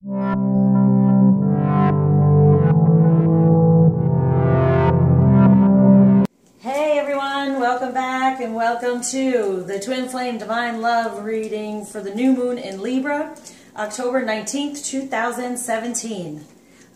Hey everyone, welcome back and welcome to the Twin Flame Divine Love reading for the new moon in Libra, October 19th, 2017.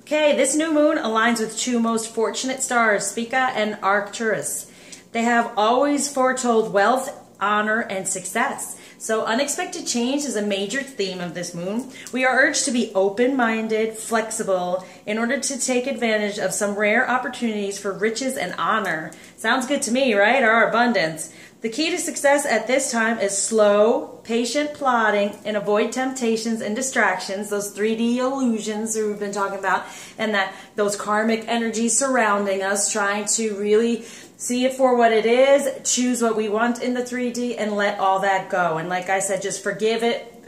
Okay, this new moon aligns with two most fortunate stars, Spica and Arcturus. They have always foretold wealth, honor, and success. So unexpected change is a major theme of this moon. We are urged to be open-minded, flexible, in order to take advantage of some rare opportunities for riches and honor. Sounds good to me, right? Our abundance. The key to success at this time is slow, patient plodding, and avoid temptations and distractions, those 3D illusions that we've been talking about, and those karmic energies surrounding us, trying to really see it for what it is, choose what we want in the 3D, and let all that go. And like I said, just forgive it,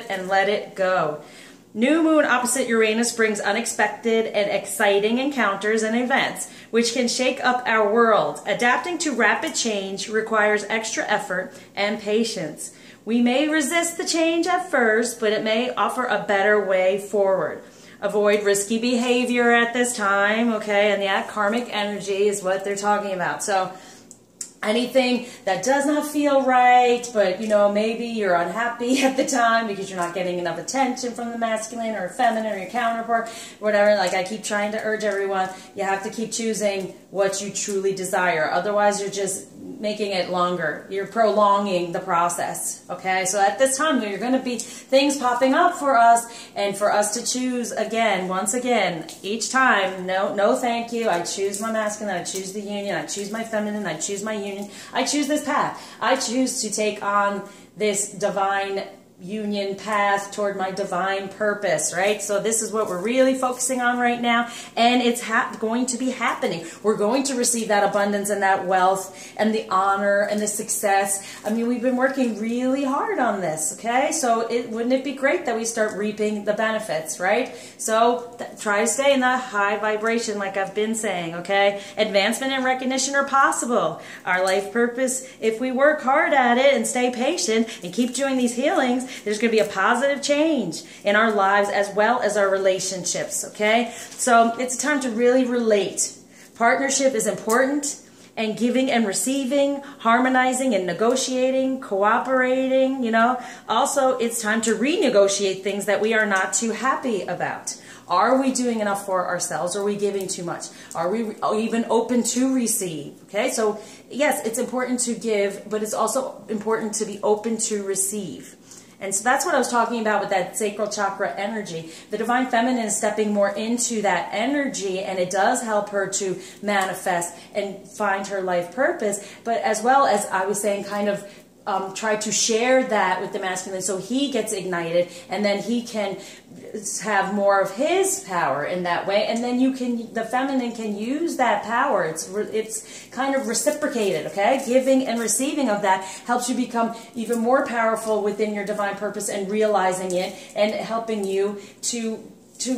and let it go. New moon opposite Uranus brings unexpected and exciting encounters and events, which can shake up our world. Adapting to rapid change requires extra effort and patience. We may resist the change at first, but it may offer a better way forward. Avoid risky behavior at this time, okay? And yeah, karmic energy is what they're talking about. So anything that does not feel right, but maybe you're unhappy at the time because you're not getting enough attention from the masculine or feminine or your counterpart, whatever. Like I keep trying to urge everyone, you have to keep choosing what you truly desire. Otherwise, you're just making it longer. You're prolonging the process, okay? So at this time, there are going to be things popping up for us, and for us to choose again, once again, each time, no thank you. I choose my masculine, I choose the union, I choose my feminine, I choose my union, I choose this path. I choose to take on this divine union path toward my divine purpose, right? So this is what we're really focusing on right now, and it's going to be happening. We're going to receive that abundance and that wealth and the honor and the success. I mean, we've been working really hard on this, okay? So wouldn't it be great that we start reaping the benefits, right? So try to stay in that high vibration like I've been saying, okay? Advancement and recognition are possible. Our life purpose, if we work hard at it and stay patient and keep doing these healings, there's going to be a positive change in our lives as well as our relationships, okay? So it's time to really relate. Partnership is important, and giving and receiving, harmonizing and negotiating, cooperating, Also, it's time to renegotiate things that we are not too happy about. Are we doing enough for ourselves? Are we giving too much? Are we even open to receive? Okay, so yes, it's important to give, but it's also important to be open to receive. And so that's what I was talking about with that sacral chakra energy. The divine feminine is stepping more into that energy, and it does help her to manifest and find her life purpose. But as well as I was saying, kind of try to share that with the masculine so he gets ignited, and then he can have more of his power in that way, and then the feminine can use that power. It's kind of reciprocated, okay? Giving and receiving of that helps you become even more powerful within your divine purpose and realizing it, and helping you to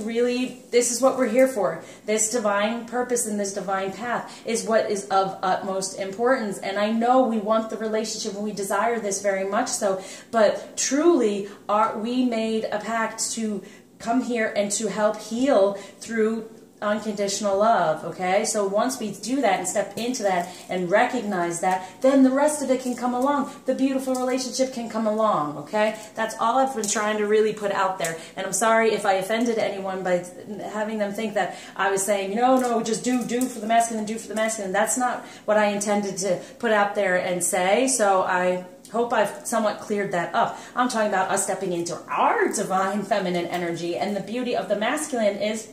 really, this is what we're here for. This divine purpose and this divine path is what is of utmost importance. And I know we want the relationship and we desire this very much so, but truly we made a pact to come here and to help heal through unconditional love, okay? So once we do that and step into that and recognize that, then the rest of it can come along. The beautiful relationship can come along, okay? That's all I've been trying to really put out there. And I'm sorry if I offended anyone by having them think that I was saying, no, just do for the masculine, do for the masculine. That's not what I intended to put out there and say. So I hope I've somewhat cleared that up. I'm talking about us stepping into our divine feminine energy, and the beauty of the masculine is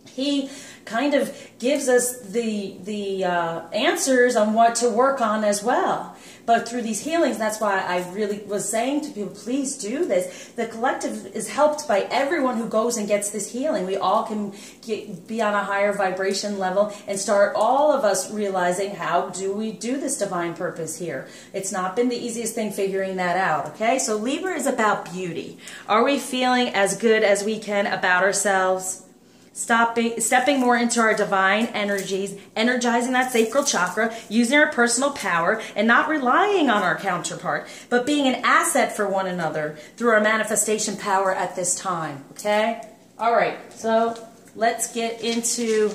he kind of gives us the answers on what to work on as well. But through these healings, that's why I really was saying to people, please do this. The collective is helped by everyone who goes and gets this healing. We all can be on a higher vibration level and start all of us realizing, how do we do this divine purpose here? It's not been the easiest thing figuring that out, okay? So Libra is about beauty. Are we feeling as good as we can about ourselves? Stepping more into our divine energies, energizing that sacral chakra, using our personal power, and not relying on our counterpart, but being an asset for one another through our manifestation power at this time, okay? All right, so let's get into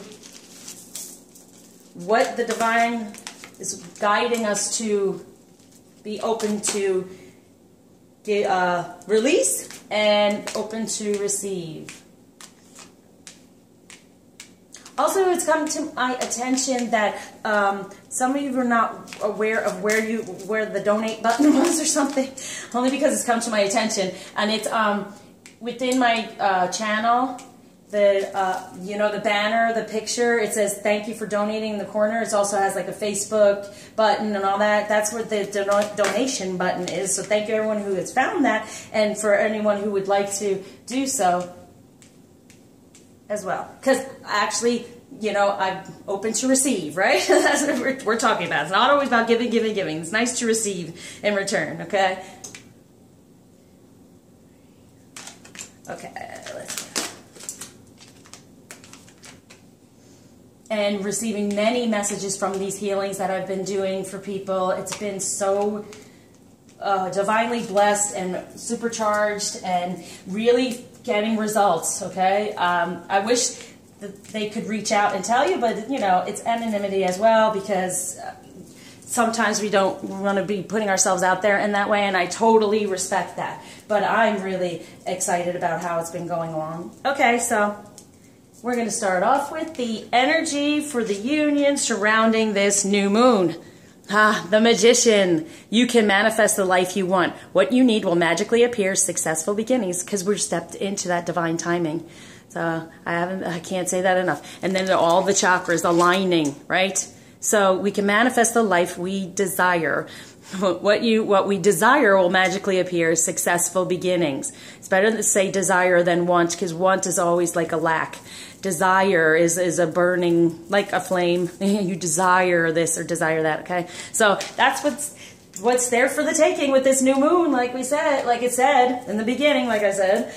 what the divine is guiding us to be open to release and open to receive. Also, it's come to my attention that some of you are not aware of where the donate button was or something, only because it's come to my attention, and it's within my channel. The banner, the picture, it says thank you for donating in the corner. It also has like a Facebook button and all that. That's where the donation button is. So thank you everyone who has found that, and for anyone who would like to do so as well. Because actually, I'm open to receive, right? That's what we're talking about. It's not always about giving, giving, giving. It's nice to receive in return, okay? Okay, let's go. And receiving many messages from these healings that I've been doing for people. It's been so divinely blessed and supercharged and really getting results, okay? I wish that they could reach out and tell you, but, it's anonymity as well, because sometimes we don't want to be putting ourselves out there in that way, and I totally respect that. But I'm really excited about how it's been going along. Okay, so we're going to start off with the energy for the union surrounding this new moon. The Magician. You can manifest the life you want. What you need will magically appear. Successful beginnings, because we're stepped into that divine timing. So I can't say that enough. And then all the chakras aligning, right? So we can manifest the life we desire. What we desire will magically appear. Successful beginnings. It's better to say desire than want, because want is always like a lack. Desire is a burning, like a flame. You desire this or desire that, okay? So that's what's there for the taking with this new moon, like it said in the beginning, like I said.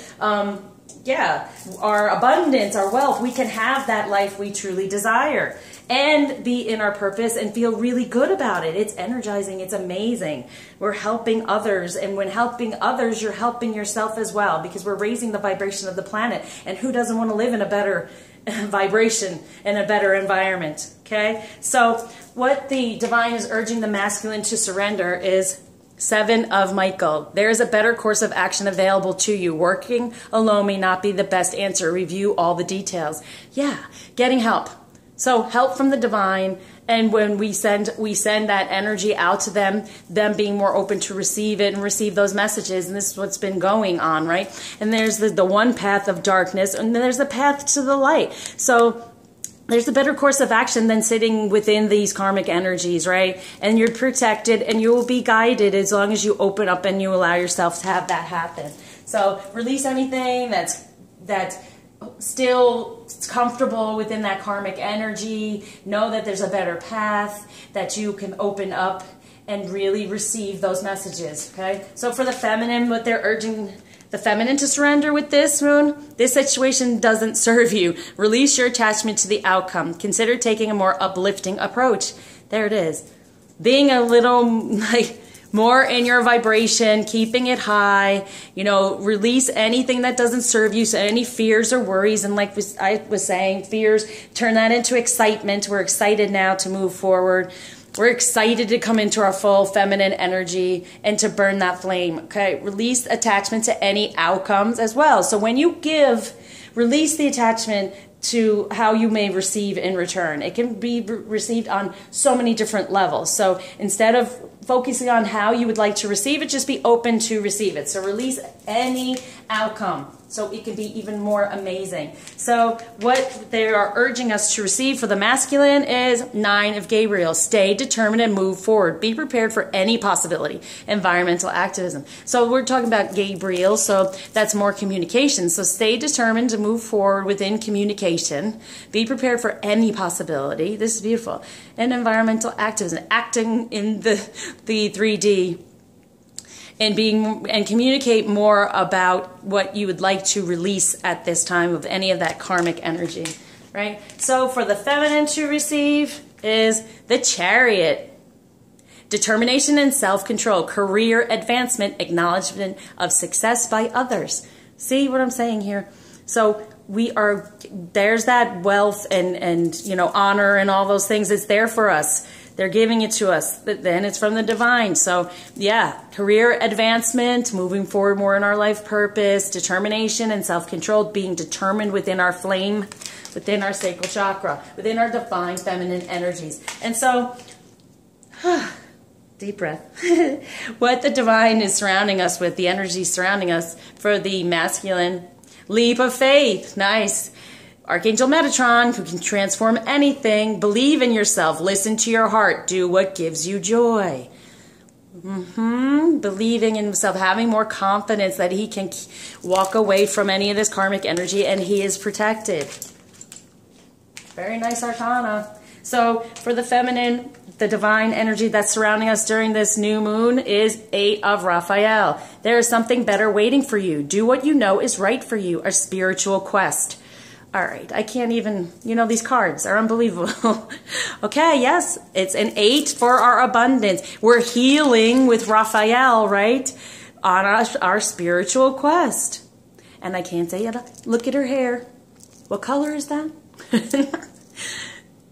Yeah, our abundance, our wealth, we can have that life we truly desire and be in our purpose and feel really good about it. It's energizing. It's amazing. We're helping others, and when helping others, you're helping yourself as well, because we're raising the vibration of the planet, and who doesn't want to live in a better vibration and a better environment, okay? So what the divine is urging the masculine to surrender is 7 of Michael. There is a better course of action available to you. Working alone may not be the best answer. Review all the details. Yeah, getting help. So help from the divine, and when we send that energy out to them being more open to receive it and receive those messages, and this is what's been going on, right? And there's the one path of darkness, and then there's the path to the light. So there's a better course of action than sitting within these karmic energies, right? And you're protected, and you will be guided as long as you open up and you allow yourself to have that happen. So release anything that's still comfortable within that karmic energy. Know that there's a better path, that you can open up and really receive those messages, okay? So for the feminine, what they're urging the feminine to surrender with this moon, this situation doesn't serve you. Release your attachment to the outcome. Consider taking a more uplifting approach. There it is. Being a little more in your vibration, keeping it high, release anything that doesn't serve you, so any fears or worries, and like I was saying, fears, turn that into excitement. We're excited now to move forward. We're excited to come into our full feminine energy and to burn that flame, okay? Release attachment to any outcomes as well. So when you give, release the attachment to how you may receive in return. It can be received on so many different levels. So instead of focusing on how you would like to receive it, just be open to receive it. So release any outcome so it can be even more amazing. So what they are urging us to receive for the masculine is 9 of Gabriel. Stay determined and move forward. Be prepared for any possibility. Environmental activism. So we're talking about Gabriel, so that's more communication. So stay determined to move forward within communication. Be prepared for any possibility. This is beautiful. And environmental activism, acting in the 3D. And communicate more about what you would like to release at this time of any of that karmic energy, right? So for the feminine to receive is the Chariot. Determination and self-control, career advancement, acknowledgement of success by others. See what I'm saying here? So there's that wealth and you know, honor and all those things. It's there for us. They're giving it to us. Then it's from the divine. So yeah, career advancement, moving forward more in our life purpose, determination and self-control, being determined within our flame, within our sacral chakra, within our divine feminine energies. And so, deep breath. What the divine is surrounding us with, the energy surrounding us for the masculine, leap of faith. Nice. Archangel Metatron, who can transform anything. Believe in yourself. Listen to your heart. Do what gives you joy. Believing in himself, having more confidence that he can walk away from any of this karmic energy and he is protected. Very nice arcana. So for the feminine, the divine energy that's surrounding us during this new moon is 8 of Raphael. There is something better waiting for you. Do what you know is right for you. A spiritual quest. All right, I can't even, you know, these cards are unbelievable. Okay, yes, it's an 8 for our abundance. We're healing with Raphael, right, on our spiritual quest. And I can't say it. Look at her hair. What color is that?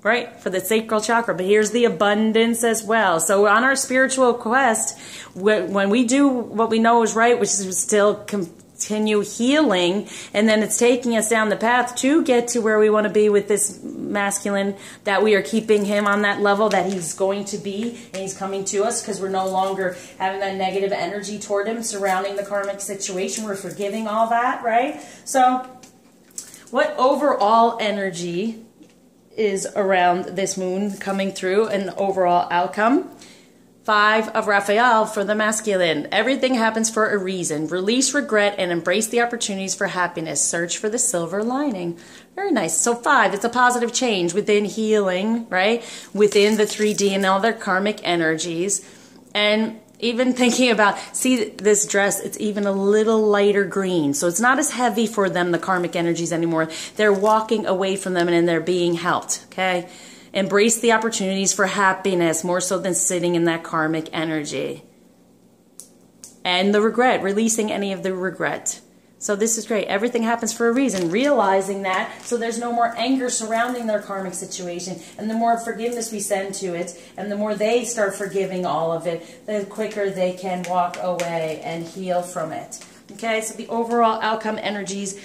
Right, for the sacral chakra. But here's the abundance as well. So on our spiritual quest, when we do what we know is right, which is still continue healing, and then it's taking us down the path to get to where we want to be with this masculine, that we are keeping him on that level that he's going to be, and he's coming to us because we're no longer having that negative energy toward him surrounding the karmic situation. We're forgiving all that, right? So what overall energy is around this moon coming through, an overall outcome? 5 of Raphael for the masculine. Everything happens for a reason. Release regret and embrace the opportunities for happiness. Search for the silver lining. Very nice. So 5, it's a positive change within healing, right? Within the 3D and all their karmic energies. And even thinking about, see this dress, it's even a little lighter green. So it's not as heavy for them, the karmic energies anymore. They're walking away from them and they're being helped, okay? Embrace the opportunities for happiness more so than sitting in that karmic energy. And the regret, releasing any of the regret. So this is great. Everything happens for a reason. Realizing that, so there's no more anger surrounding their karmic situation. And the more forgiveness we send to it, and the more they start forgiving all of it, the quicker they can walk away and heal from it. Okay, so the overall outcome energies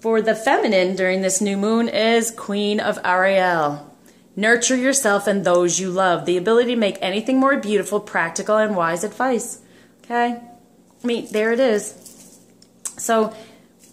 for the feminine during this new moon is Queen of Ariel. Nurture yourself and those you love. The ability to make anything more beautiful, practical, and wise advice. Okay? I mean, there it is. So,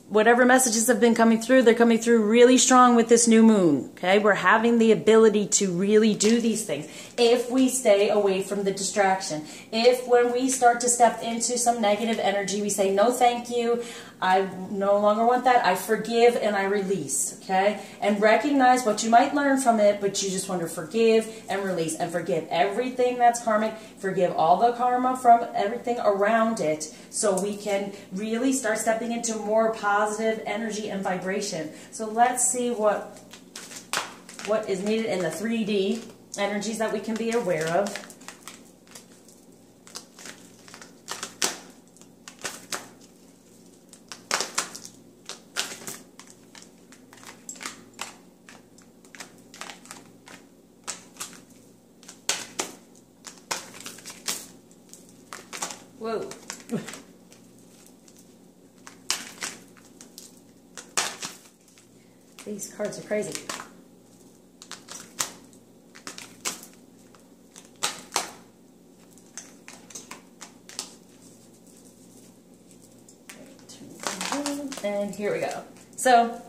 whatever messages have been coming through, they're coming through really strong with this new moon. Okay? We're having the ability to really do these things if we stay away from the distraction. If when we start to step into some negative energy, we say, no thank you, I no longer want that, I forgive and I release, okay? And recognize what you might learn from it, but you just want to forgive and release and forgive everything that's karmic, forgive all the karma from everything around it, so we can really start stepping into more positive energy and vibration. So let's see what is needed in the 3D energies that we can be aware of. Whoa. These cards are crazy. And here we go. So,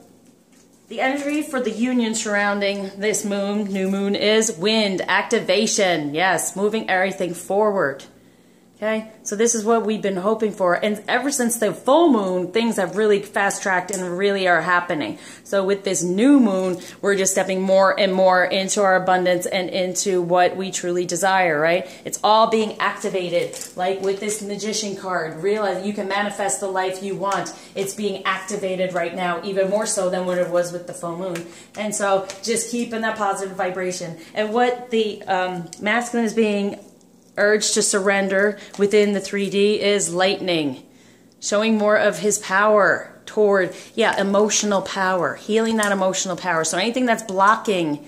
the energy for the union surrounding this moon, new moon, is wind, activation. Yes, moving everything forward. Okay, so this is what we've been hoping for, and ever since the full moon, things have really fast-tracked and really are happening. So with this new moon, we're just stepping more and more into our abundance and into what we truly desire, right? It's all being activated, like with this magician card. Realize you can manifest the life you want. It's being activated right now, even more so than what it was with the full moon. And so just keeping that positive vibration. And what the masculine is being urge to surrender within the 3D is lightning, showing more of his power, toward, yeah, emotional power, healing that emotional power. So anything that's blocking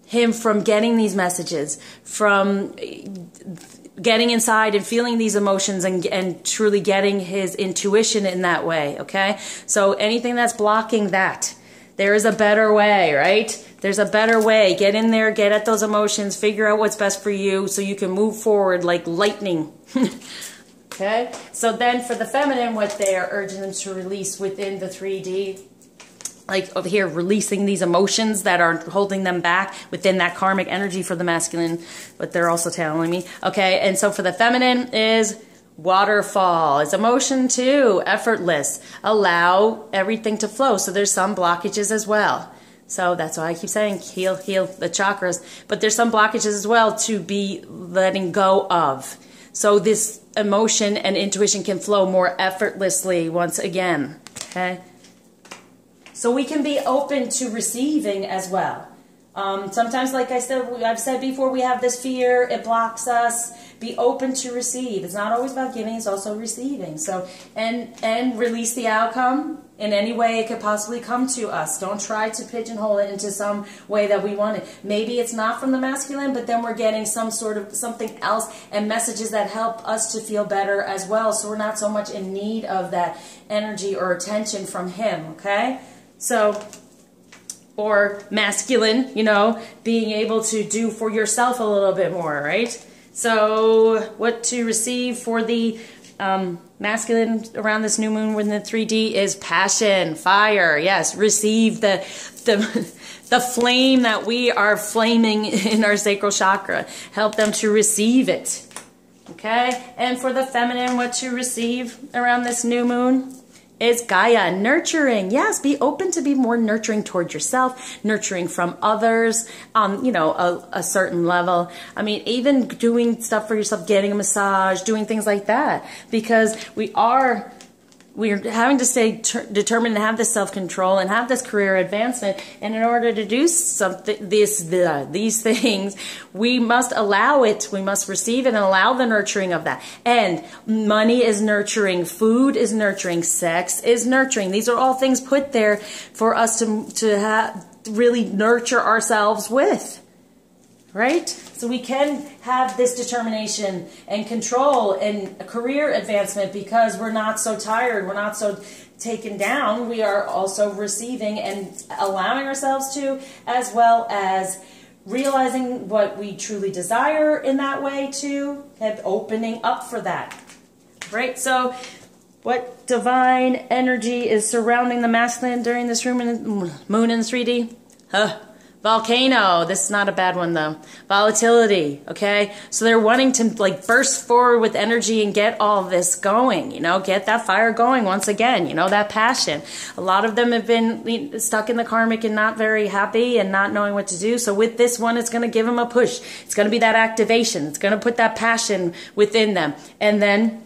him from getting these messages, from getting inside and feeling these emotions and truly getting his intuition in that way, okay? So anything that's blocking that, there is a better way, right? There's a better way. Get in there, get at those emotions, figure out what's best for you so you can move forward like lightning. Okay? So then for the feminine, what they are urging them to release within the 3D, like over here, releasing these emotions that are holding them back within that karmic energy for the masculine, but they're also telling me. Okay, and so for the feminine is waterfall. It's emotion too, effortless. Allow everything to flow. So there's some blockages as well. So that's why I keep saying heal the chakras. But there's some blockages as well to be letting go of. So this emotion and intuition can flow more effortlessly once again. Okay? So we can be open to receiving as well. Sometimes, like I've said before, we have this fear. It blocks us. Be open to receive. It's not always about giving. It's also receiving. So, and release the outcome in any way it could possibly come to us. Don't try to pigeonhole it into some way that we want it. Maybe it's not from the masculine, but then we're getting some sort of something else and messages that help us to feel better as well. So we're not so much in need of that energy or attention from him, okay? So, or masculine, you know, being able to do for yourself a little bit more, right? So what to receive for the masculine around this new moon within the 3D is passion, fire. Yes, receive the flame that we are flaming in our sacral chakra. Help them to receive it. Okay? And for the feminine, what to receive around this new moon is Gaia, nurturing. Yes, be open to be more nurturing toward yourself, nurturing from others, you know, a certain level. I mean, even doing stuff for yourself, getting a massage, doing things like that, because we're having to stay determined to have this self-control and have this career advancement. And in order to do something, these things, we must allow it. We must receive it and allow the nurturing of that. And money is nurturing. Food is nurturing. Sex is nurturing. These are all things put there for us to really nurture ourselves with. Right? So we can have this determination and control and a career advancement because we're not so tired, we're not so taken down. We are also receiving and allowing ourselves to, as well as realizing what we truly desire in that way too, and opening up for that. Right? So what divine energy is surrounding the masculine during this moon in the 3D? Volcano. This is not a bad one though. Volatility. Okay. So they're wanting to like burst forward with energy and get all this going, you know, get that fire going once again, you know, that passion. A lot of them have been stuck in the karmic and not very happy and not knowing what to do. So with this one, it's going to give them a push. It's going to be that activation. It's going to put that passion within them. And then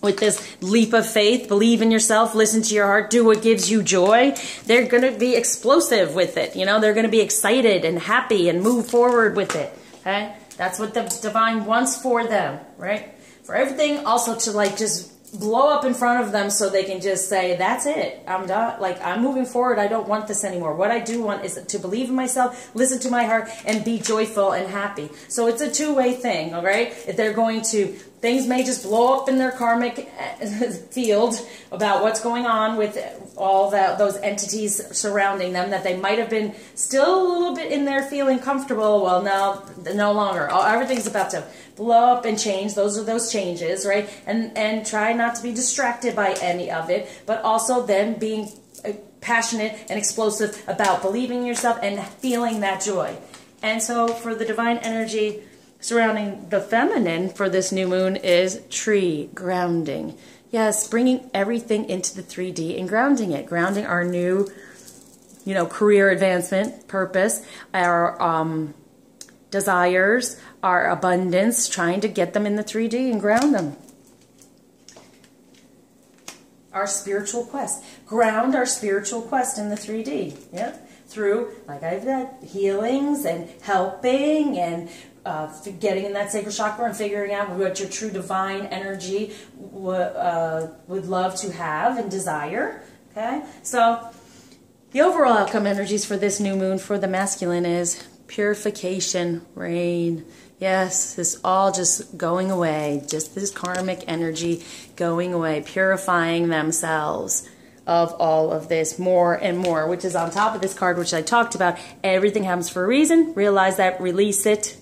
with this leap of faith, believe in yourself, listen to your heart, do what gives you joy. They're going to be explosive with it. You know, they're going to be excited and happy and move forward with it. Okay? That's what the divine wants for them, right? For everything also to like just blow up in front of them so they can just say, that's it. I'm done. Like, I'm moving forward. I don't want this anymore. What I do want is to believe in myself, listen to my heart, and be joyful and happy. So it's a two-way thing, all right? If they're going to, things may just blow up in their karmic field about what's going on with all those entities surrounding them that they might have been still a little bit in there feeling comfortable. Well, now, no longer. Everything's about to blow up and change. Those are those changes, right? And try not to be distracted by any of it, but also then being passionate and explosive about believing in yourself and feeling that joy. And so for the divine energy surrounding the feminine for this new moon is tree, grounding. Yes, bringing everything into the 3D and grounding it. Grounding our new, you know, career advancement, purpose, our desires, our abundance, trying to get them in the 3D and ground them. Our spiritual quest. Ground our spiritual quest in the 3D. Yeah, through, like I've said, healings and helping and getting in that sacral chakra and figuring out what your true divine energy would love to have and desire. Okay? So the overall outcome energies for this new moon for the masculine is purification, rain. Yes, this all just going away. Just this karmic energy going away, purifying themselves of all of this more and more, which is on top of this card, which I talked about. Everything happens for a reason. Realize that, release it.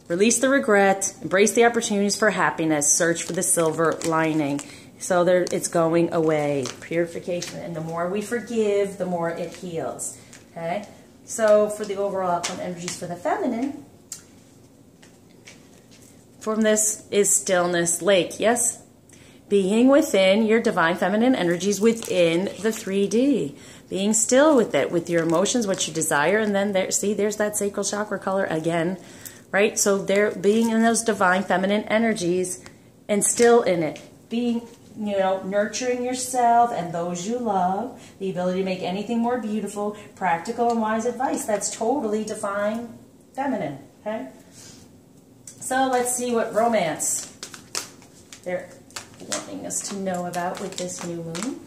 Release the regret, embrace the opportunities for happiness, search for the silver lining. So there, it's going away, purification. And the more we forgive, the more it heals. Okay? So for the overall outcome energies for the feminine, from this is stillness, lake. Yes? Being within your divine feminine energies within the 3D. Being still with it, with your emotions, what you desire. And then there, see, there's that sacral chakra color again. Right? So they're being in those divine feminine energies and still in it. Being, you know, nurturing yourself and those you love. The ability to make anything more beautiful. Practical and wise advice. That's totally divine feminine. Okay? So let's see what romance they're wanting us to know about with this new moon.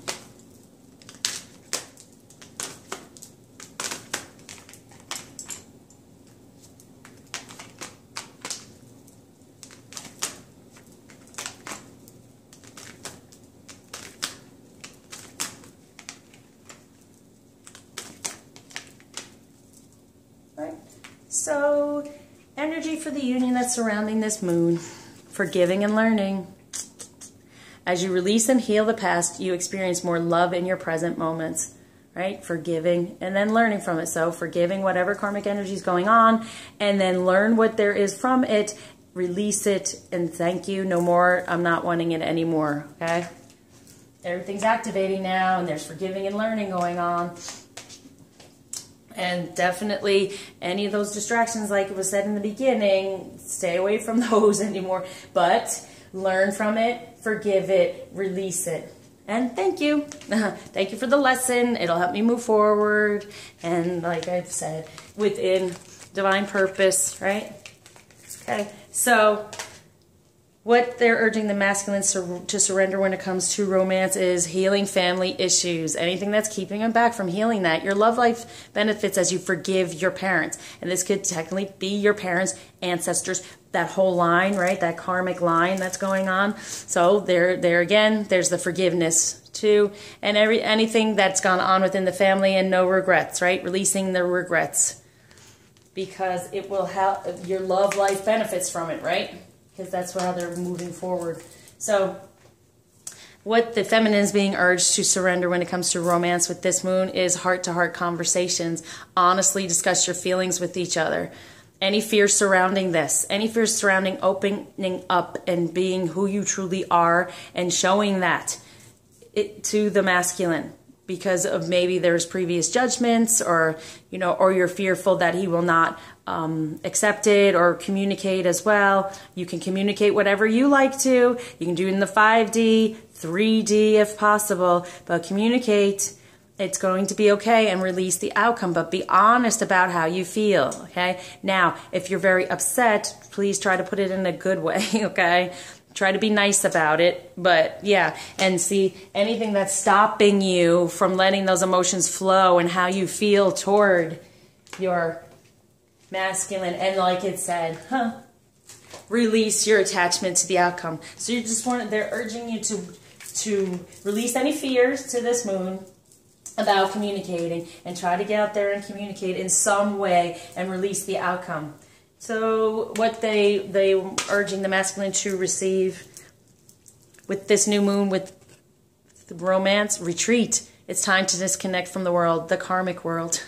So, energy for the union that's surrounding this moon. Forgiving and learning. As you release and heal the past, you experience more love in your present moments. Right? Forgiving and then learning from it. So, forgiving whatever karmic energy is going on and then learn what there is from it. Release it and thank you. No more. I'm not wanting it anymore. Okay? Everything's activating now and there's forgiving and learning going on. And definitely any of those distractions, like it was said in the beginning, stay away from those anymore. But learn from it, forgive it, release it. And thank you. Thank you for the lesson. It'll help me move forward. And like I've said, within divine purpose, right? Okay, so what they're urging the masculine to surrender when it comes to romance is healing family issues. Anything that's keeping them back from healing that. Your love life benefits as you forgive your parents. And this could technically be your parents, ancestors, that whole line, right? That karmic line that's going on. So there again, there's the forgiveness too. And anything that's gone on within the family and no regrets, right? Releasing the regrets. Because it will help, your love life benefits from it, right? Because that's how they're moving forward. So what the feminine is being urged to surrender when it comes to romance with this moon is heart-to-heart conversations. Honestly discuss your feelings with each other. Any fears surrounding this, any fears surrounding opening up and being who you truly are and showing that to the masculine. Because of maybe there's previous judgments or, you know, or you're fearful that he will not accept it or communicate as well. You can communicate whatever you like to. You can do it in the 5D, 3D if possible, but communicate. It's going to be okay and release the outcome, but be honest about how you feel, okay? Now, if you're very upset, please try to put it in a good way, okay? Try to be nice about it, but yeah, and see anything that's stopping you from letting those emotions flow and how you feel toward your masculine, and like it said, release your attachment to the outcome. So you just want, they're urging you to release any fears to this moon about communicating and try to get out there and communicate in some way and release the outcome. So what they urging the masculine to receive with this new moon, with the romance, retreat. It's time to disconnect from the world, the karmic world.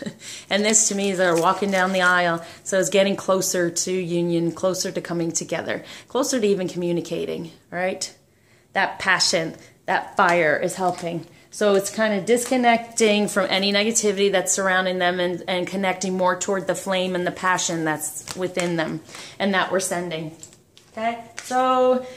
And this to me is they're walking down the aisle. So it's getting closer to union, closer to coming together, closer to even communicating, right? That passion, that fire is helping. So it's kind of disconnecting from any negativity that's surrounding them and connecting more toward the flame and the passion that's within them and that we're sending. Okay? So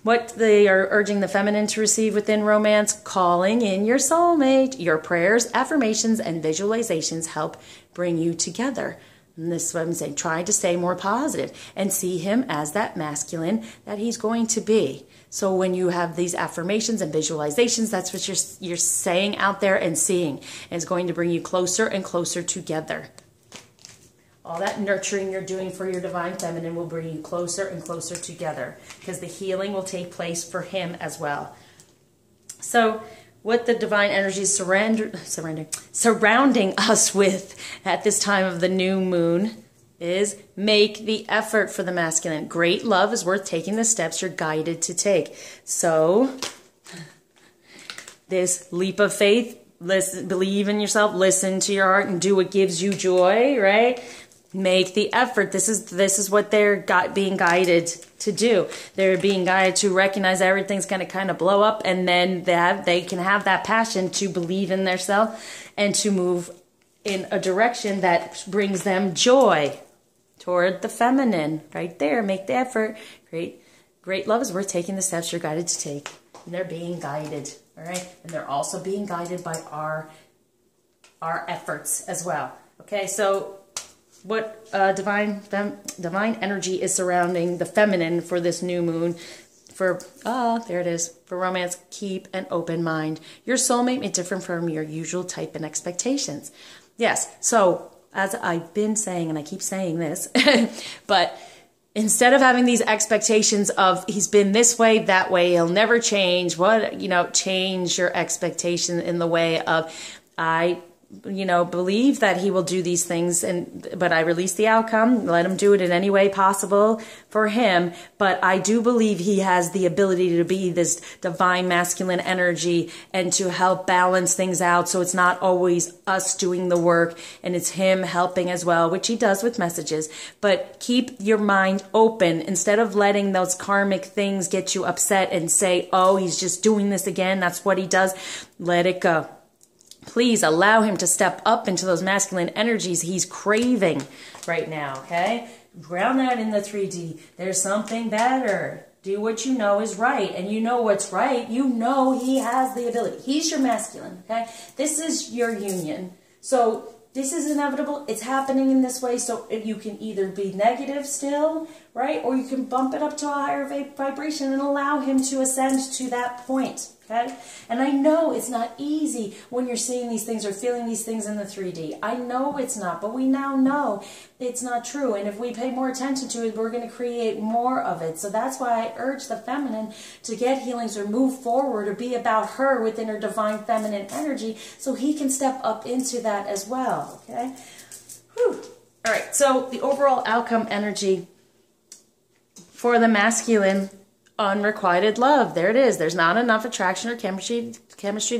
what they are urging the feminine to receive within romance, calling in your soulmate. Your prayers, affirmations, and visualizations help bring you together. And this is what I'm saying, trying to stay more positive and see him as that masculine that he's going to be. So when you have these affirmations and visualizations, that's what you're saying out there and seeing. And it's going to bring you closer and closer together. All that nurturing you're doing for your divine feminine will bring you closer and closer together, because the healing will take place for him as well. So what the divine energy is surrounding us with at this time of the new moon is make the effort for the masculine. Great love is worth taking the steps you're guided to take. So this leap of faith, believe in yourself, listen to your heart, and do what gives you joy, right? Make the effort. This is what they're being guided to do. They're being guided to recognize everything's going to kind of blow up, and then they can have that passion to believe in themselves and to move in a direction that brings them joy toward the feminine. Right there. Make the effort. Great love is worth taking the steps you're guided to take. And they're being guided. All right. And they're also being guided by our efforts as well. Okay. So what divine energy is surrounding the feminine for this new moon? For there it is. For romance, keep an open mind. Your soulmate may differ from your usual type and expectations. Yes. So as I've been saying, and I keep saying this, but instead of having these expectations of he's been this way, that way, he'll never change. Change your expectation in the way of believe that he will do these things, but I release the outcome, let him do it in any way possible for him. But I do believe he has the ability to be this divine masculine energy and to help balance things out. So it's not always us doing the work, and it's him helping as well, which he does with messages. But keep your mind open instead of letting those karmic things get you upset and say, oh, he's just doing this again. That's what he does. Let it go. Please allow him to step up into those masculine energies he's craving right now, okay? Ground that in the 3D. There's something better. Do what you know is right, and you know what's right. You know he has the ability. He's your masculine, okay? This is your union. So this is inevitable. It's happening in this way, so you can either be negative still, right? Or you can bump it up to a higher vibration and allow him to ascend to that point. Okay? And I know it's not easy when you're seeing these things or feeling these things in the 3D. I know it's not, but we now know it's not true. And if we pay more attention to it, we're going to create more of it. So that's why I urge the feminine to get healings or move forward or be about her within her divine feminine energy so he can step up into that as well. Okay? Whew. All right. So the overall outcome energy for the masculine: unrequited love. There it is. There's not enough attraction or chemistry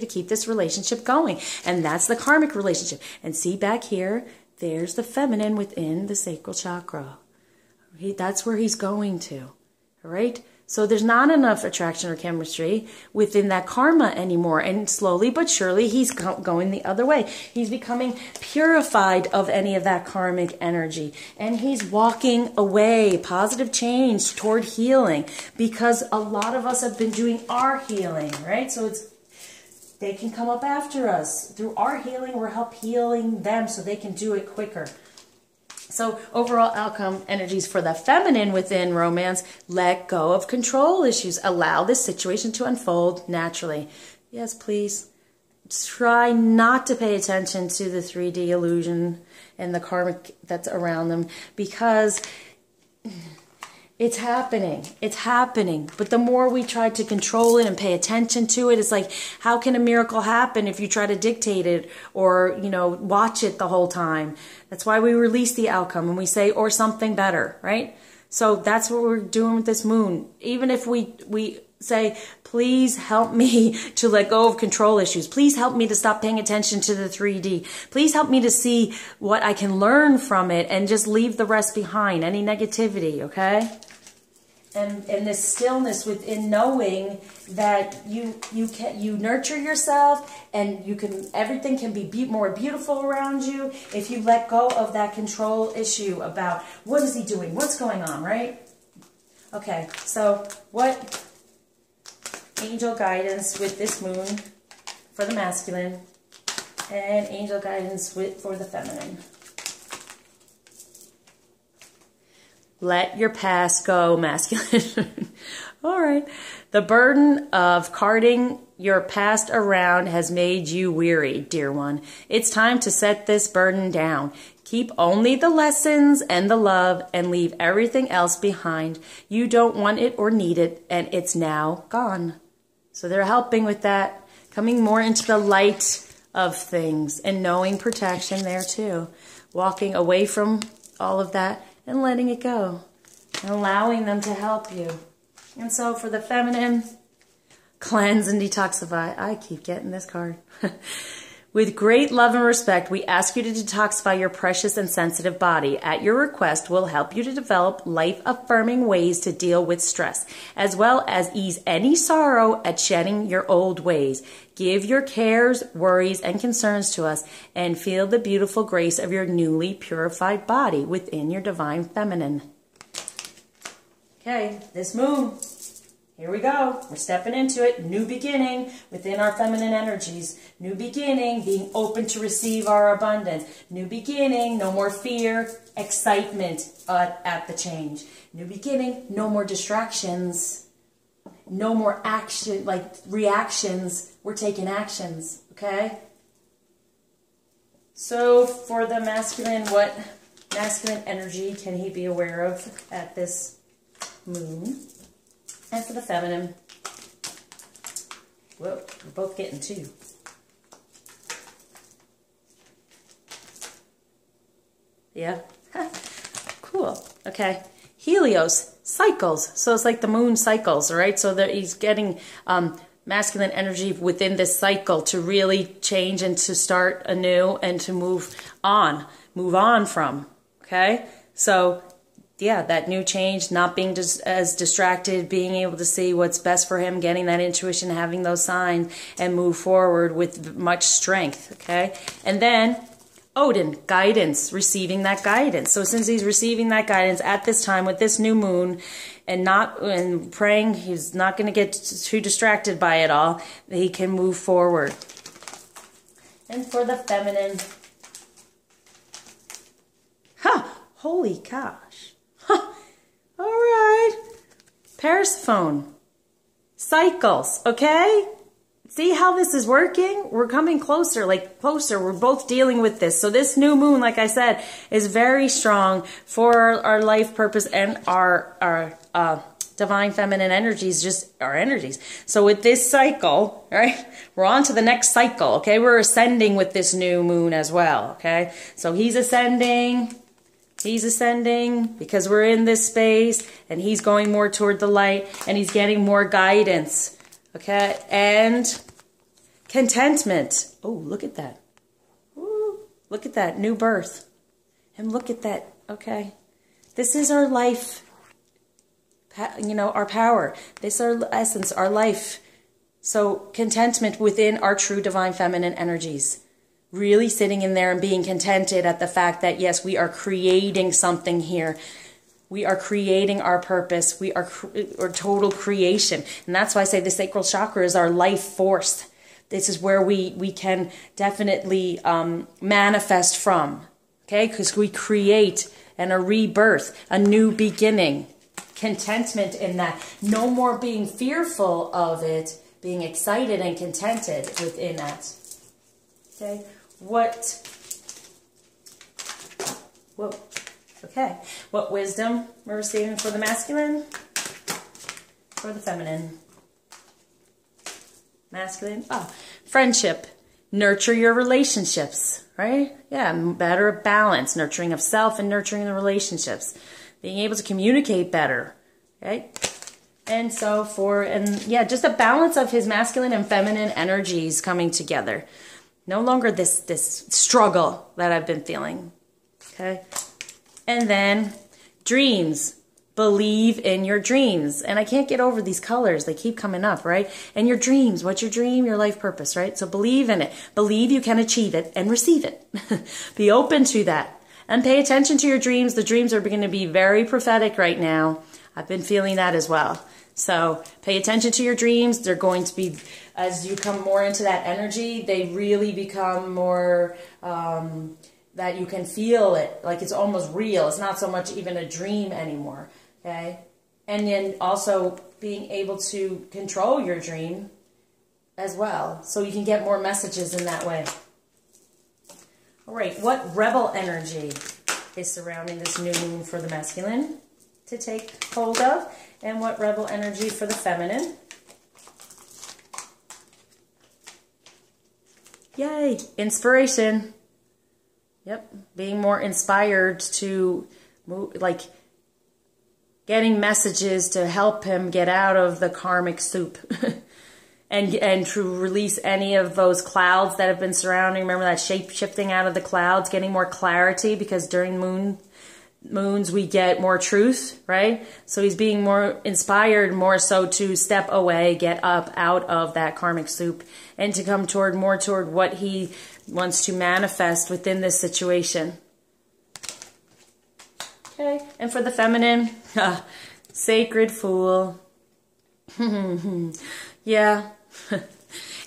to keep this relationship going. And that's the karmic relationship. And see back here, there's the feminine within the sacral chakra. That's where he's going to. All right? So there's not enough attraction or chemistry within that karma anymore. And slowly but surely, he's going the other way. He's becoming purified of any of that karmic energy. And he's walking away, positive change toward healing. Because a lot of us have been doing our healing, right? So they can come up after us. Through our healing, we're help healing them so they can do it quicker. So overall outcome energies for the feminine within romance: let go of control issues. Allow this situation to unfold naturally. Yes, please. Try not to pay attention to the 3D illusion and the karmic that's around them, because it's happening. It's happening. But the more we try to control it and pay attention to it, it's like, how can a miracle happen if you try to dictate it or, watch it the whole time? That's why we release the outcome and we say, or something better, right? So that's what we're doing with this moon. Even if we say, please help me to let go of control issues. Please help me to stop paying attention to the 3D. Please help me to see what I can learn from it and just leave the rest behind, any negativity, okay? And this stillness within knowing that you nurture yourself, and everything can be more beautiful around you if you let go of that control issue about what is he doing, what's going on, right? Okay, so what angel guidance with this moon for the masculine and angel guidance for the feminine? Let your past go, masculine. All right. The burden of carting your past around has made you weary, dear one. It's time to set this burden down. Keep only the lessons and the love and leave everything else behind. You don't want it or need it, and it's now gone. So they're helping with that, coming more into the light of things and knowing protection there too. Walking away from all of that and letting it go and allowing them to help you. And so for the feminine, cleanse and detoxify. I keep getting this card. With great love and respect, we ask you to detoxify your precious and sensitive body. At your request, we'll help you to develop life-affirming ways to deal with stress, as well as ease any sorrow at shedding your old ways. Give your cares, worries, and concerns to us, and feel the beautiful grace of your newly purified body within your divine feminine. Okay, this moon. Here we go. We're stepping into it. New beginning within our feminine energies. New beginning, being open to receive our abundance. New beginning, no more fear, excitement at the change. New beginning, no more distractions. No more action, like reactions. We're taking actions, okay? So for the masculine, what masculine energy can he be aware of at this moon? And for the feminine, whoa, we're both getting two. Yeah, cool. Okay, Helios, cycles. So it's like the moon cycles, right? So that he's getting masculine energy within this cycle to really change and to start anew and to move on from, okay? So yeah, that new change, not being as distracted, being able to see what's best for him, getting that intuition, having those signs, and move forward with much strength, okay? And then Odin, guidance, receiving that guidance. So since he's receiving that guidance at this time with this new moon and praying, he's not going to get too distracted by it all, he can move forward. And for the feminine, holy gosh. All right. Persephone. Cycles, okay? See how this is working? We're coming closer, We're both dealing with this. So this new moon, like I said, is very strong for our life purpose and our divine feminine energies, just our energies. So with this cycle, right, we're on to the next cycle, okay? We're ascending with this new moon as well, okay? So he's ascending. He's ascending because we're in this space and he's going more toward the light and he's getting more guidance. Okay. And contentment. Oh, look at that. Ooh, look at that. New birth. And look at that. Okay. This is our life. You know, our power. This is our essence, our life. So contentment within our true divine feminine energies. Really sitting in there and being contented at the fact that, yes, we are creating something here. We are creating our purpose. We are total creation. And that's why I say the sacral chakra is our life force. This is where we can definitely manifest from, okay? Because we create and a rebirth, a new beginning, contentment in that. No more being fearful of it, being excited and contented within that, okay? What wisdom we're receiving for the masculine, for the feminine. Masculine, friendship, nurture your relationships, right? Yeah, better balance, nurturing of self and nurturing the relationships. Being able to communicate better, right? And so just a balance of his masculine and feminine energies coming together. No longer this struggle that I've been feeling, okay? And then dreams. Believe in your dreams. And I can't get over these colors. They keep coming up, right? And your dreams. What's your dream? Your life purpose, right? So believe in it. Believe you can achieve it and receive it. Be open to that. And pay attention to your dreams. The dreams are going to be very prophetic right now. I've been feeling that as well. So pay attention to your dreams. They're going to be, as you come more into that energy, they really become more that you can feel it, like it's almost real. It's not so much even a dream anymore, okay? And then also being able to control your dream as well, so you can get more messages in that way. All right, what rebel energy is surrounding this new moon for the masculine to take hold of? And what rebel energy for the feminine? Yay, inspiration. Yep, being more inspired to move, like getting messages to help him get out of the karmic soup and to release any of those clouds that have been surrounding. Remember that shape shifting out of the clouds, getting more clarity, because during moons we get more truth, right? So he's being more inspired, more so to step away, get up out of that karmic soup, and to come more toward what he wants to manifest within this situation. Okay, and for the feminine, sacred fool. Yeah.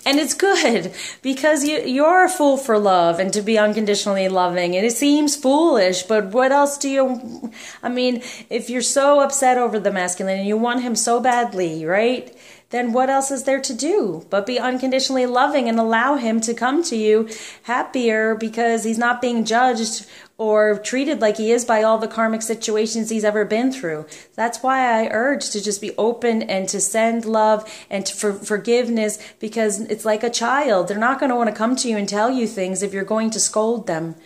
And it's good, because you're a fool for love and to be unconditionally loving. And it seems foolish, but what else do you... I mean, if you're so upset over the masculine and you want him so badly, right? Then what else is there to do but be unconditionally loving and allow him to come to you happier, because he's not being judged or treated like he is by all the karmic situations he's ever been through. That's why I urge to just be open and to send love and for forgiveness, because it's like a child. They're not going to want to come to you and tell you things if you're going to scold them.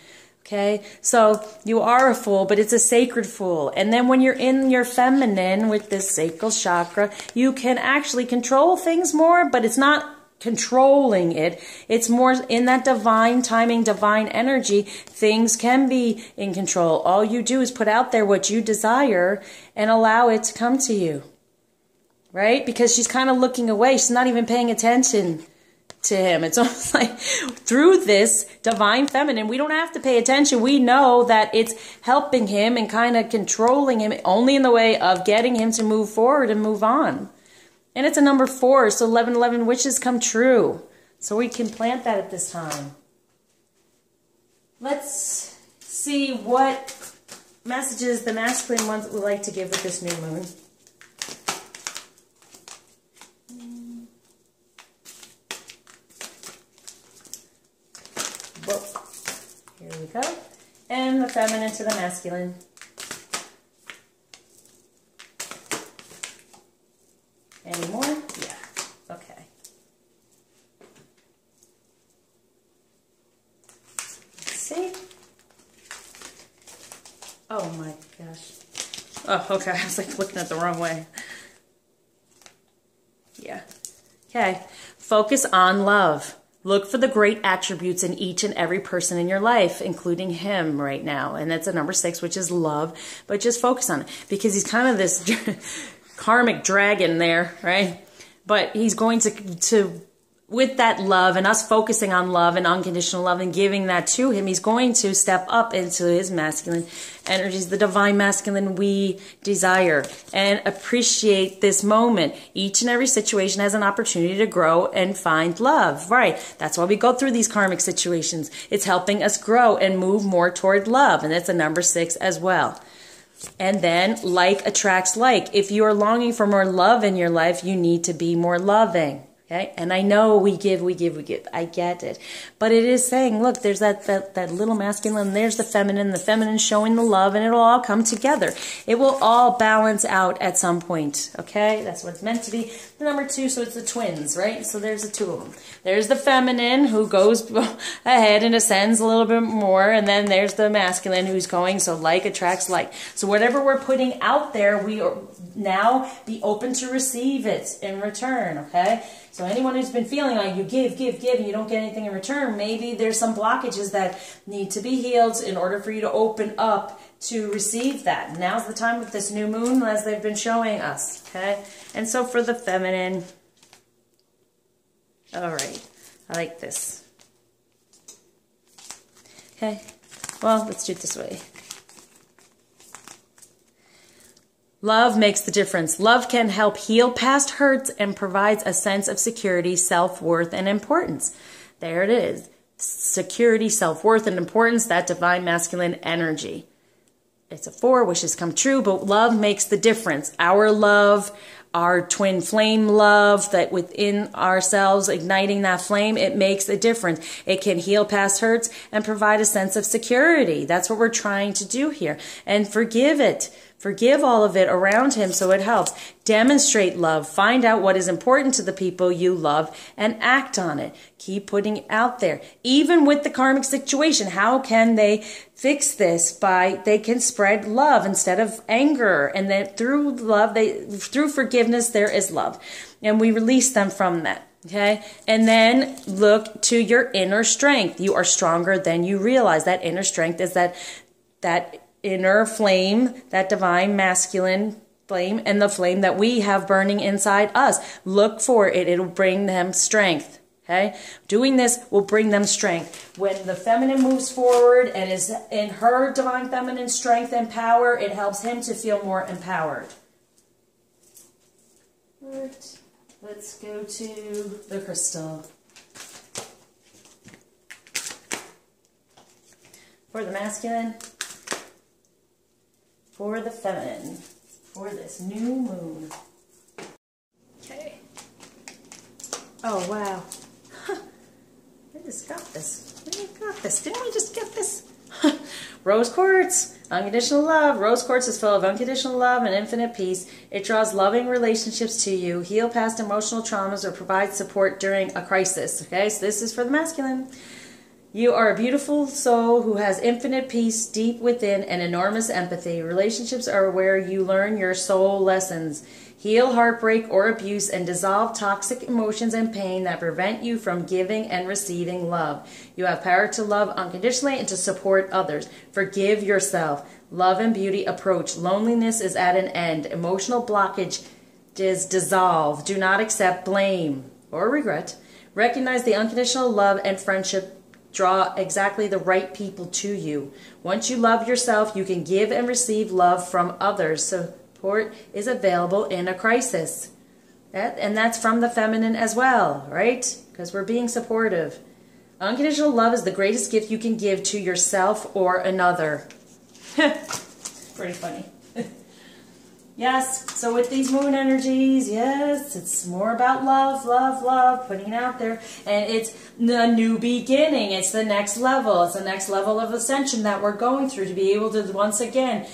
Okay, so you are a fool, but it's a sacred fool. And then when you're in your feminine with this sacral chakra, you can actually control things more, but it's not controlling it. It's more in that divine timing, divine energy. Things can be in control. All you do is put out there what you desire and allow it to come to you. Right? Because she's kind of looking away. She's not even paying attention to him. It's almost like through this divine feminine, we don't have to pay attention. We know that it's helping him and kind of controlling him only in the way of getting him to move forward and move on. And it's a number 4, so 1111 wishes come true. So we can plant that at this time. Let's see what messages the masculine ones would like to give with this new moon. Here we go. And the feminine to the masculine. Any more? Yeah. Okay. Let's see. Oh my gosh. Oh, okay. I was like looking at the wrong way. Yeah. Okay. Focus on love. Look for the great attributes in each and every person in your life, including him right now. And that's a number 6, which is love. But just focus on it, because he's kind of this karmic dragon there, right? But he's going to with that love and us focusing on love and unconditional love and giving that to him, he's going to step up into his masculine energies, the divine masculine we desire, and appreciate this moment. Each and every situation has an opportunity to grow and find love, right? That's why we go through these karmic situations. It's helping us grow and move more toward love, and that's a number 6 as well. And then like attracts like. If you are longing for more love in your life, you need to be more loving. Okay? And I know we give. I get it. But it is saying, look, there's that little masculine, there's the feminine showing the love, and it'll all come together. It will all balance out at some point. Okay? That's what it's meant to be. The number 2, so it's the twins, right? So there's the 2 of them. There's the feminine who goes ahead and ascends a little bit more, and then there's the masculine who's going, so like attracts like. So whatever we're putting out there, we are now be open to receive it in return, okay? So anyone who's been feeling like you give, and you don't get anything in return, maybe there's some blockages that need to be healed in order for you to open up to receive that. Now's the time with this new moon, as they've been showing us, okay? And so for the feminine, all right, I like this. Okay, well, let's do it this way. Love makes the difference. Love can help heal past hurts and provides a sense of security, self-worth, and importance. There it is. security, self-worth, and importance, that divine masculine energy. It's a 4, wishes come true, but love makes the difference. Our love, our twin flame love, that within ourselves, igniting that flame, it makes a difference. It can heal past hurts and provide a sense of security. That's what we're trying to do here. And forgive it. Forgive all of it around him so it helps. Demonstrate love. Find out what is important to the people you love and act on it. Keep putting it out there. Even with the karmic situation, how can they fix this? They can spread love instead of anger. And then through love, through forgiveness, there is love. And we release them from that. Okay. And then look to your inner strength. You are stronger than you realize. That inner strength is that inner flame, that divine masculine flame, and the flame that we have burning inside us. Look for it. It'll bring them strength. Okay? Doing this will bring them strength. When the feminine moves forward and is in her divine feminine strength and power, it helps him to feel more empowered. Right. Let's go to the crystal. For the masculine, for the feminine, for this new moon. Okay. Oh, wow. Huh. I just got this. We got this. Didn't we just get this? Rose quartz, unconditional love. Rose quartz is full of unconditional love and infinite peace. It draws loving relationships to you, heal past emotional traumas, or provide support during a crisis. Okay, so this is for the masculine. You are a beautiful soul who has infinite peace deep within and enormous empathy. Relationships are where you learn your soul lessons. Heal heartbreak or abuse and dissolve toxic emotions and pain that prevent you from giving and receiving love. You have power to love unconditionally and to support others. Forgive yourself. Love and beauty approach. Loneliness is at an end. Emotional blockage is dissolved. Do not accept blame or regret. Recognize the unconditional love and friendship draw exactly the right people to you. Once you love yourself, you can give and receive love from others. Support is available in a crisis. And that's from the feminine as well, right? Because we're being supportive. Unconditional love is the greatest gift you can give to yourself or another. Pretty funny. Yes, so with these moon energies, yes, it's more about love, love, love, putting it out there. And it's the new beginning. It's the next level. It's the next level of ascension that we're going through to be able to once again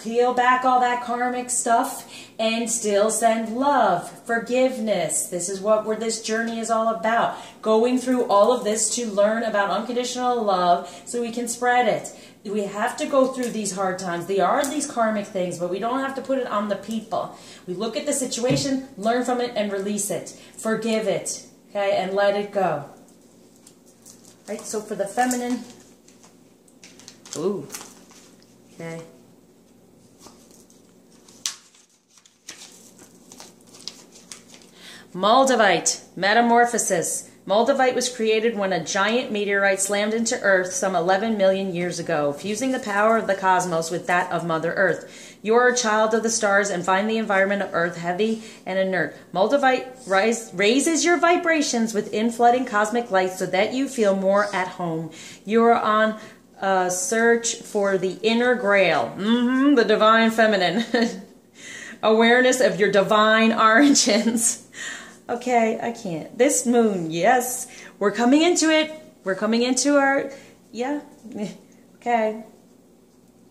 peel back all that karmic stuff and still send love, forgiveness. This is what this journey is all about. Going through all of this to learn about unconditional love so we can spread it. We have to go through these hard times. There are these karmic things, but we don't have to put it on the people. We look at the situation, learn from it, and release it. Forgive it, okay, and let it go. Right, so for the feminine, ooh, okay. Moldavite, metamorphosis. Moldavite was created when a giant meteorite slammed into Earth some 11 million years ago, fusing the power of the cosmos with that of Mother Earth. You are a child of the stars and find the environment of Earth heavy and inert. Moldavite raises your vibrations with inflooding cosmic light so that you feel more at home. You are on a search for the inner grail, the divine feminine. Awareness of your divine origins. Okay, I can't. This moon, yes. We're coming into it. We're coming into our, yeah. Okay.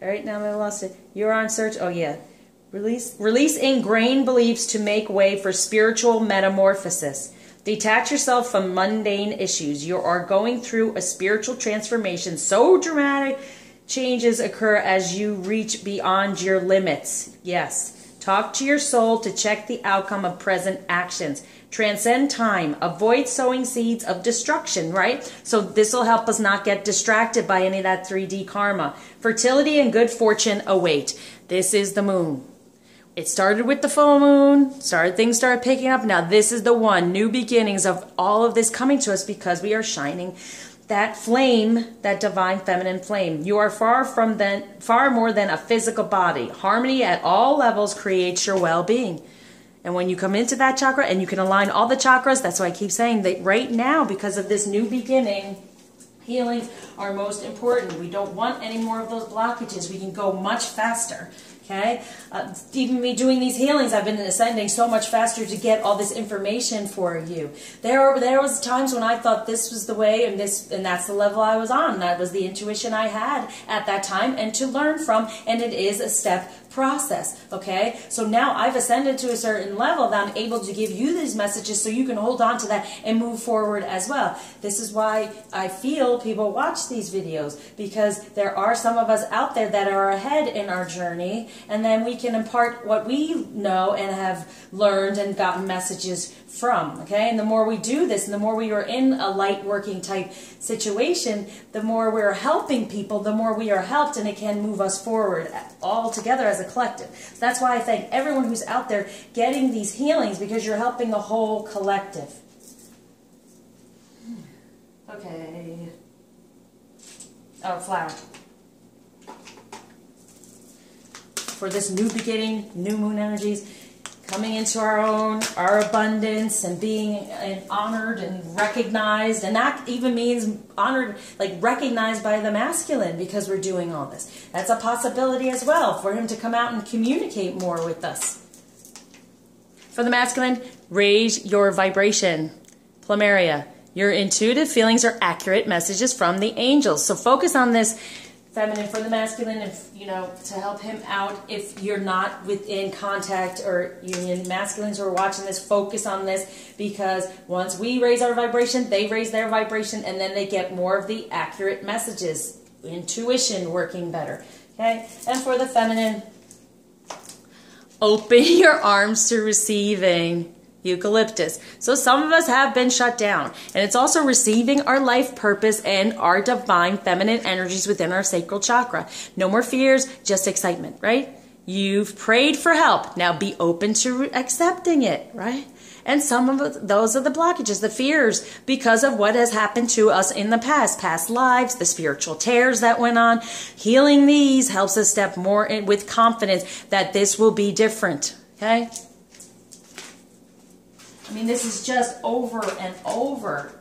All right, now I lost it. You're on search. Oh, yeah. Release ingrained beliefs to make way for spiritual metamorphosis. Detach yourself from mundane issues. You are going through a spiritual transformation. So dramatic changes occur as you reach beyond your limits. Yes. Talk to your soul to check the outcome of present actions. Transcend time. Avoid sowing seeds of destruction, right? So this will help us not get distracted by any of that 3D karma. Fertility and good fortune await. This is the moon. It started with the full moon. Things started picking up. Now this is the one. New beginnings of all of this coming to us because we are shining that flame, that divine feminine flame. You are far more than a physical body. Harmony at all levels creates your well-being. And when you come into that chakra and you can align all the chakras, that's why I keep saying that right now, because of this new beginning, Healings are most important. We don't want any more of those blockages. We can go much faster. Okay? Even me doing these healings, I've been ascending so much faster to get all this information for you. There was times when I thought this was the way and that's the level I was on. That was the intuition I had at that time and to learn from, and it is a step process. Okay? So now I've ascended to a certain level that I'm able to give you these messages so you can hold on to that and move forward as well. This is why I feel people watch these videos, because there are some of us out there that are ahead in our journey, and then we can impart what we know and have learned and gotten messages from. Okay? And the more we do this, and the more we are in a light working type situation, the more we're helping people, the more we are helped, and it can move us forward all together as a collective. So that's why I thank everyone who's out there getting these healings, because you're helping the whole collective. Okay. Oh, flower. For this new beginning, new moon energies, coming into our abundance and being honored and recognized, and that even means honored, like recognized by the masculine, because we're doing all this. That's a possibility as well, for him to come out and communicate more with us. For the masculine, raise your vibration. Plumeria, your intuitive feelings are accurate messages from the angels. So focus on this. Feminine for the masculine, if to help him out if you're not within contact or union. Masculines who are watching this, focus on this, because once we raise our vibration, they raise their vibration, and then they get more of the accurate messages. Intuition working better. Okay? And for the feminine, open your arms to receiving. Eucalyptus. So some of us have been shut down, and it's also receiving our life purpose and our divine feminine energies within our sacral chakra. No more fears, just excitement, right? You've prayed for help. Now be open to accepting it, right? And some of those are the blockages, the fears, because of what has happened to us in the past lives, the spiritual tears that went on. Healing these helps us step more in with confidence that this will be different, okay? I mean, this is just over and over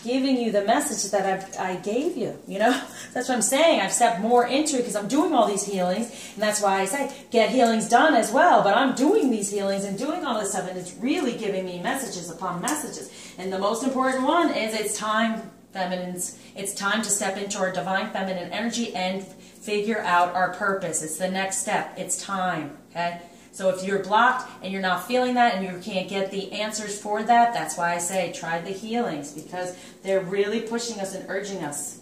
giving you the message that I gave you, That's what I'm saying. I've stepped more into it because I'm doing all these healings, and that's why I say get healings done as well. But I'm doing these healings and doing all this stuff, and it's really giving me messages upon messages. And the most important one is it's time, feminines. It's time to step into our divine feminine energy and figure out our purpose. It's the next step. It's time, okay? So if you're blocked and you're not feeling that and you can't get the answers for that, that's why I say try the healings, because they're really pushing us and urging us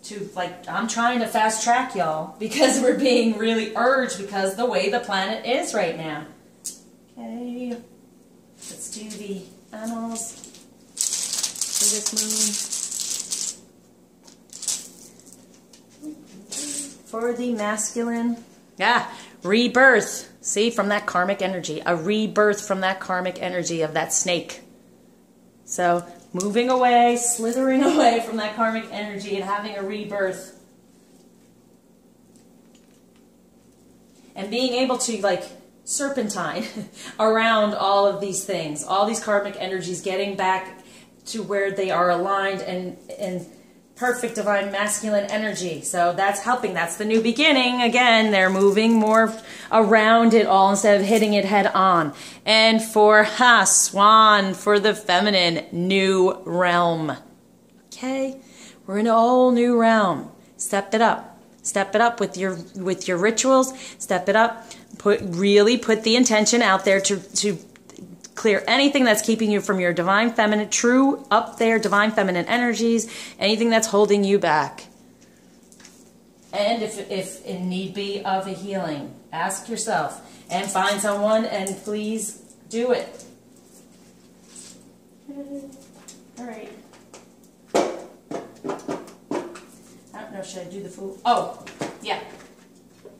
to, I'm trying to fast track y'all, because we're being really urged because the way the planet is right now. Okay, let's do the animals for this moon. For the masculine, rebirth. See, from that karmic energy, a rebirth from that karmic energy of that snake. So, moving away, slithering away from that karmic energy and having a rebirth. And being able to, serpentine around all of these things, all these karmic energies, getting back to where they are aligned and perfect divine masculine energy. So that's helping. That's the new beginning. Again, they're moving more around it all instead of hitting it head on. And for Swan, for the feminine, new realm. Okay? We're in a whole new realm. Step it up. Step it up with your rituals. Step it up. Really put the intention out there to clear anything that's keeping you from your divine feminine, true up there divine feminine energies, anything that's holding you back. And if in need be of a healing, ask yourself and find someone and please do it. All right. I don't know, should I do the Fool? Oh, yeah.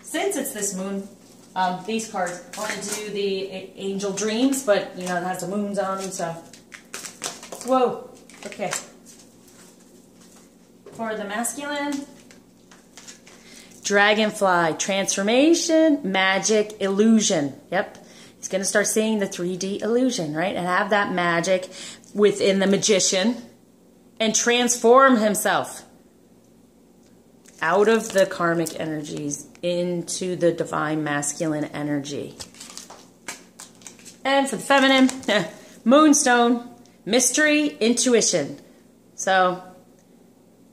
Since it's this moon, these cards, I want to do the Angel Dreams, but, it has the moons on them, so. Whoa. Okay. For the masculine, Dragonfly, Transformation, Magic, Illusion. Yep. He's going to start seeing the 3D illusion, right? And have that magic within the Magician and transform himself out of the karmic energies into the divine masculine energy. And for the feminine, moonstone, mystery, intuition. So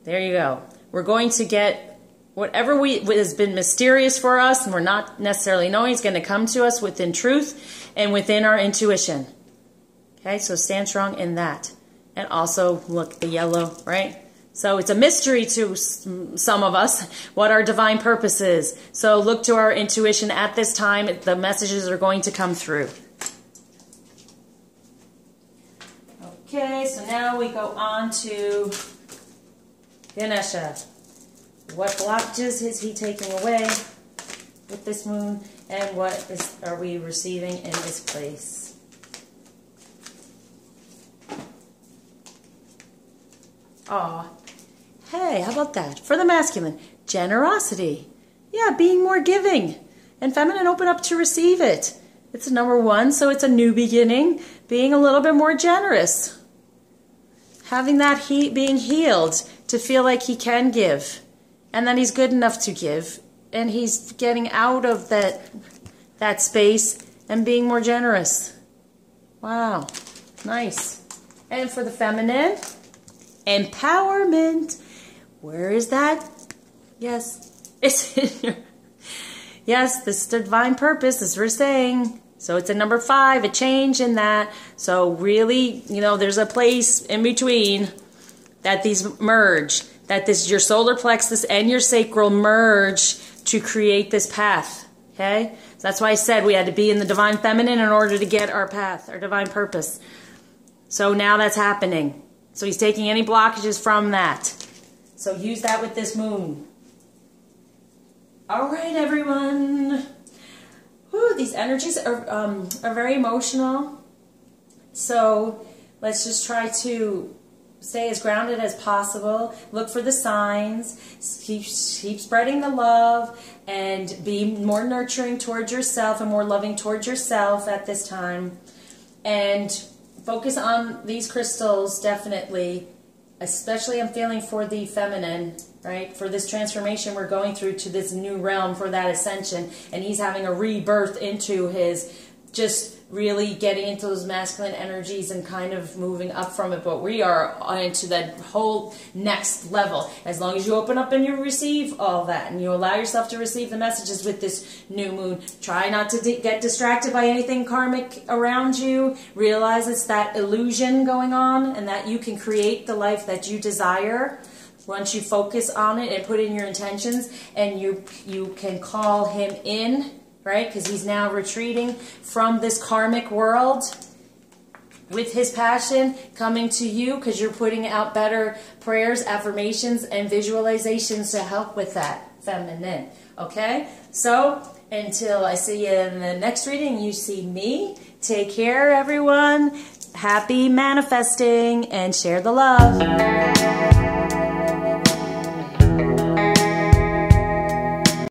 there you go. We're going to get whatever has been mysterious for us and we're not necessarily knowing is going to come to us within truth and within our intuition. Okay, so stand strong in that. And also, look, the yellow, right? So it's a mystery to some of us what our divine purpose is. So look to our intuition at this time. The messages are going to come through. Okay, so now we go on to Ganesha. What blockages is he taking away with this moon, and what are we receiving in this place? Aw, hey, how about that? For the masculine, generosity. Yeah, being more giving. And feminine, open up to receive it. It's a number 1, so it's a new beginning. Being a little bit more generous. Having that being healed to feel like he can give. And that he's good enough to give. And he's getting out of that space and being more generous. Wow. Nice. And for the feminine, empowerment. Where is that? Yes. It's in your... Yes, this is the divine purpose, as we're saying. So it's a number 5, a change in that. So really, you know, there's a place in between that these merge. That your solar plexus and your sacral merge to create this path. Okay? So that's why I said we had to be in the divine feminine in order to get our path, our divine purpose. So now that's happening. So he's taking any blockages from that. So use that with this moon. All right, everyone. Whew, these energies are very emotional. So let's just try to stay as grounded as possible. Look for the signs. Keep spreading the love and be more nurturing towards yourself and more loving towards yourself at this time. And focus on these crystals, definitely. Especially I'm feeling for the feminine, right? For this transformation we're going through to this new realm for that ascension. And he's having a rebirth into his just really getting into those masculine energies and kind of moving up from it. But we are into that whole next level. As long as you open up and you receive all that and you allow yourself to receive the messages with this new moon. Try not to get distracted by anything karmic around you. Realize it's that illusion going on and that you can create the life that you desire. Once you focus on it and put in your intentions, and you can call him in, right? Because he's now retreating from this karmic world with his passion coming to you because you're putting out better prayers, affirmations, and visualizations to help with that feminine. Okay? So until I see you in the next reading, you see me. Take care, everyone. Happy manifesting and share the love.